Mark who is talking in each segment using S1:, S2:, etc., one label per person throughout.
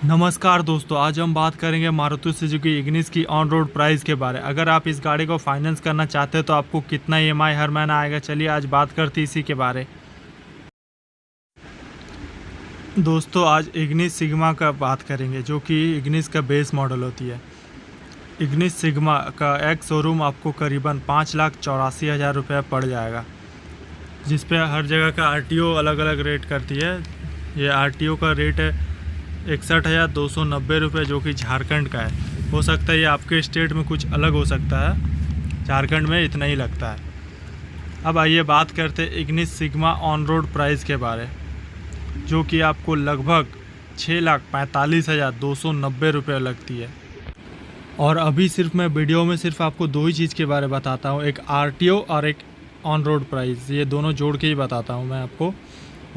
S1: नमस्कार दोस्तों, आज हम बात करेंगे मारुति सुजुकी इग्निस की ऑन रोड प्राइस के बारे। अगर आप इस गाड़ी को फाइनेंस करना चाहते हैं तो आपको कितना ईएमआई हर महीना आएगा, चलिए आज बात करते हैं इसी के बारे। दोस्तों आज इग्निस सिग्मा का बात करेंगे, जो कि इग्निस का बेस मॉडल होती है। इग्निस सिग्मा का एक शोरूम आपको करीबन 5,84,000 रुपये पड़ जाएगा, जिस पे हर जगह का आरटीओ अलग अलग रेट करती है। ये आरटीओ का रेट है 61,290 रुपये, जो कि झारखंड का है। हो सकता है ये आपके स्टेट में कुछ अलग हो सकता है, झारखंड में इतना ही लगता है। अब आइए बात करते हैं Ignis sigma on road price के बारे, जो कि आपको लगभग 6,45,290 रुपये लगती है। और अभी सिर्फ मैं वीडियो में सिर्फ आपको दो ही चीज़ के बारे में बताता हूँ, एक आरटीओ और एक ऑन रोड प्राइस। ये दोनों जोड़ के ही बताता हूँ मैं आपको।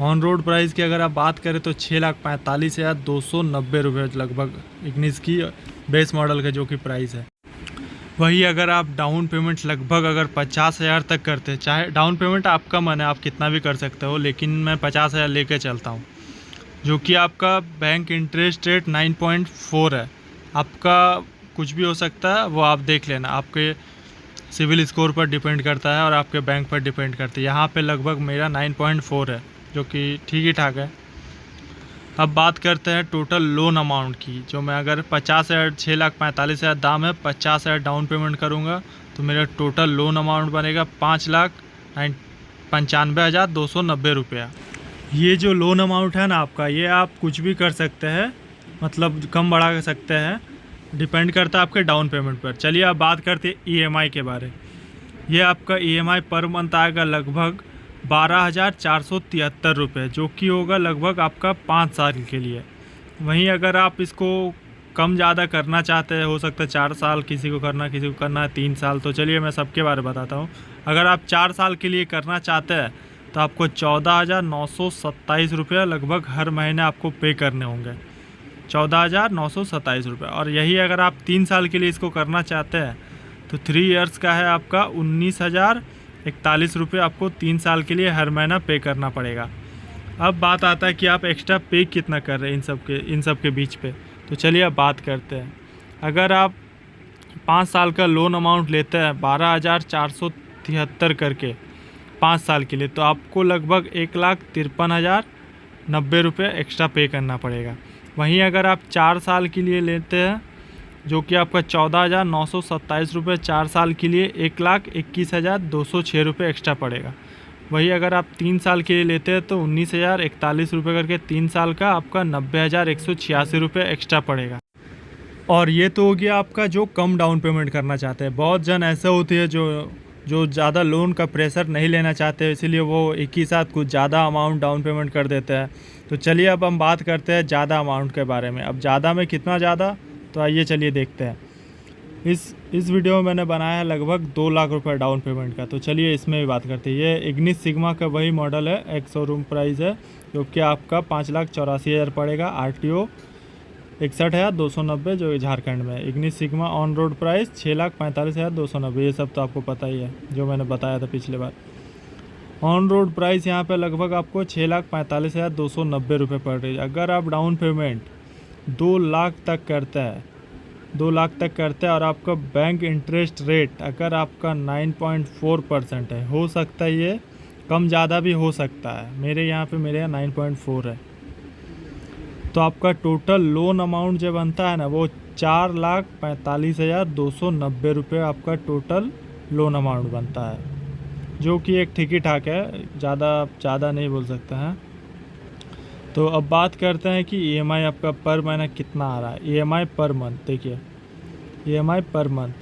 S1: ऑन रोड प्राइस की अगर आप बात करें तो 6,45,290 रुपये लगभग इग्निस की बेस मॉडल का जो कि प्राइस है। वही अगर आप डाउन पेमेंट लगभग अगर 50,000 तक करते हैं, चाहे डाउन पेमेंट आपका मन है, आप कितना भी कर सकते हो, लेकिन मैं 50,000 लेके चलता हूँ, जो कि आपका बैंक इंटरेस्ट रेट 9.4 है। आपका कुछ भी हो सकता है, वो आप देख लेना, आपके सिविल स्कोर पर डिपेंड करता है और आपके बैंक पर डिपेंड करता है। यहाँ पे लगभग मेरा 9.4 है, जो कि ठीक ही ठाक है। अब बात करते हैं टोटल लोन अमाउंट की, जो मैं अगर 50,000 6,45,000 दाम है, 50,000 डाउन पेमेंट करूँगा तो मेरा टोटल लोन अमाउंट बनेगा 5,95,290 रुपया। ये जो लोन अमाउंट है ना आपका, ये आप कुछ भी कर सकते हैं, मतलब कम बढ़ा कर सकते हैं, डिपेंड करता है आपके डाउन पेमेंट पर। चलिए अब बात करते हैं ईएमआई के बारे। ये आपका ईएमआई पर मंथ आएगा लगभग 12,473 रुपये, जो कि होगा लगभग आपका 5 साल के लिए। वहीं अगर आप इसको कम ज़्यादा करना चाहते हैं, हो सकता है 4 साल किसी को करना है 3 साल, तो चलिए मैं सबके बारे में बताता हूँ। अगर आप 4 साल के लिए करना चाहते हैं तो आपको 14,927 रुपये लगभग हर महीने आपको पे करने होंगे, 14,927 रुपये। और यही अगर आप 3 साल के लिए इसको करना चाहते हैं तो 3 इयर्स का है आपका 19,041 रुपये आपको 3 साल के लिए हर महीना पे करना पड़ेगा। अब बात आता है कि आप एक्स्ट्रा पे कितना कर रहे हैं इन सब के बीच पे, तो चलिए अब बात करते हैं। अगर आप 5 साल का लोन अमाउंट लेते हैं 12,473 करके 5 साल के लिए, तो आपको लगभग 1,53,090 रुपये एक्स्ट्रा पे करना पड़ेगा। वहीं अगर आप 4 साल के लिए लेते हैं, जो कि आपका 14,927 रुपये 4 साल के लिए, 1,21,206 रुपये एक्स्ट्रा पड़ेगा। वही अगर आप 3 साल के लिए लेते हैं तो 19,041 रुपये करके 3 साल का आपका 90,186 रुपये एक्स्ट्रा पड़ेगा। और ये तो हो गया आपका जो कम डाउन पेमेंट करना चाहते हैं। बहुत जन ऐसे होते हैं जो ज़्यादा लोन का प्रेशर नहीं लेना चाहते, इसीलिए वो एक ही साथ कुछ ज़्यादा अमाउंट डाउन पेमेंट कर देते हैं। तो चलिए अब हम बात करते हैं ज़्यादा अमाउंट के बारे में। अब ज़्यादा में कितना ज़्यादा, तो आइए चलिए देखते हैं। इस वीडियो में मैंने बनाया है लगभग 2 लाख रुपए डाउन पेमेंट का, तो चलिए इसमें भी बात करते हैं। ये इग्निस सिग्मा का वही मॉडल है, एक शोरूम प्राइस है, जो कि आपका 5,84,000 पड़ेगा। आरटीओ 61,290 जो झारखंड में। Ignis sigma on road price 6,45,290, ये सब तो आपको पता ही है जो मैंने बताया था पिछले बार। ऑन रोड प्राइस यहाँ पे लगभग आपको 6,45,290 रुपये पड़ रही है। अगर आप डाउन पेमेंट 2 लाख तक करते हैं, 2 लाख तक करते हैं और आपका बैंक इंटरेस्ट रेट अगर आपका 9.4% है, हो सकता है ये कम ज़्यादा भी हो सकता है, मेरे यहाँ 9.4 है, तो आपका टोटल लोन अमाउंट जो बनता है ना, वो 4,45,290 रुपये आपका टोटल लोन अमाउंट बनता है, जो कि एक ठीक ही ठाक है, ज़्यादा नहीं बोल सकते हैं। तो अब बात करते हैं कि ईएमआई आपका पर महीना कितना आ रहा है। ईएमआई पर मंथ देखिए, ईएमआई पर मंथ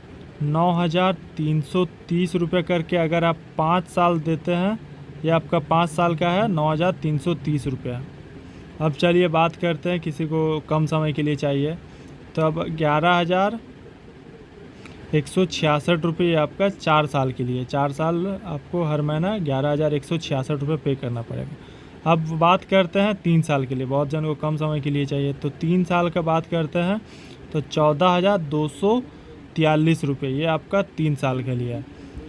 S1: 9,330 रुपये करके अगर आप 5 साल देते हैं, ये आपका 5 साल का है 9,330 रुपया। अब चलिए बात करते हैं किसी को कम समय के लिए चाहिए, तो अब 11,166 रुपये आपका 4 साल के लिए, 4 साल आपको हर महीना 11,166 रुपये पे करना पड़ेगा। अब बात करते हैं 3 साल के लिए, बहुत जन को कम समय के लिए चाहिए, तो 3 साल का बात करते हैं तो 14,243 रुपये ये आपका 3 साल के लिए है।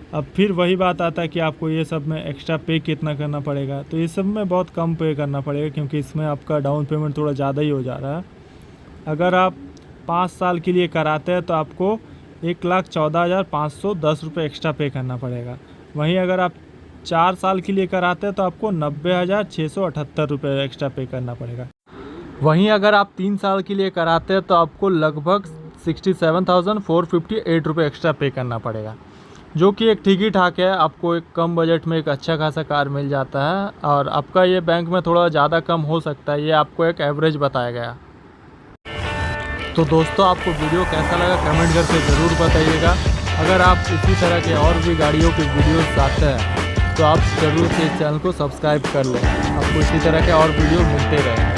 S1: अब फिर वही बात आता है कि आपको ये सब में एक्स्ट्रा पे कितना करना पड़ेगा, तो ये सब में बहुत कम पे करना पड़ेगा, क्योंकि इसमें आपका डाउन पेमेंट थोड़ा ज़्यादा ही हो जा रहा है। अगर आप 5 साल के लिए कराते हैं तो आपको 1,14,510 रुपये एक्स्ट्रा पे करना पड़ेगा। वहीं अगर आप 4 साल के लिए कराते हैं तो आपको 90,678 रुपये एक्स्ट्रा पे करना पड़ेगा। वहीं अगर आप 3 साल के लिए कराते हैं तो आपको लगभग 67,458 रुपये एक्स्ट्रा पे करना पड़ेगा, जो कि एक ठीक ही ठाक है। आपको एक कम बजट में एक अच्छा खासा कार मिल जाता है, और आपका ये बैंक में थोड़ा ज़्यादा कम हो सकता है, ये आपको एक एवरेज बताया गया। तो दोस्तों, आपको वीडियो कैसा लगा कमेंट करके ज़रूर बताइएगा। अगर आप इसी तरह के और भी गाड़ियों के वीडियोस चाहते हैं तो आप ज़रूर से इस चैनल को सब्सक्राइब कर लें, आपको इसी तरह के और वीडियो मिलते रहेंगे।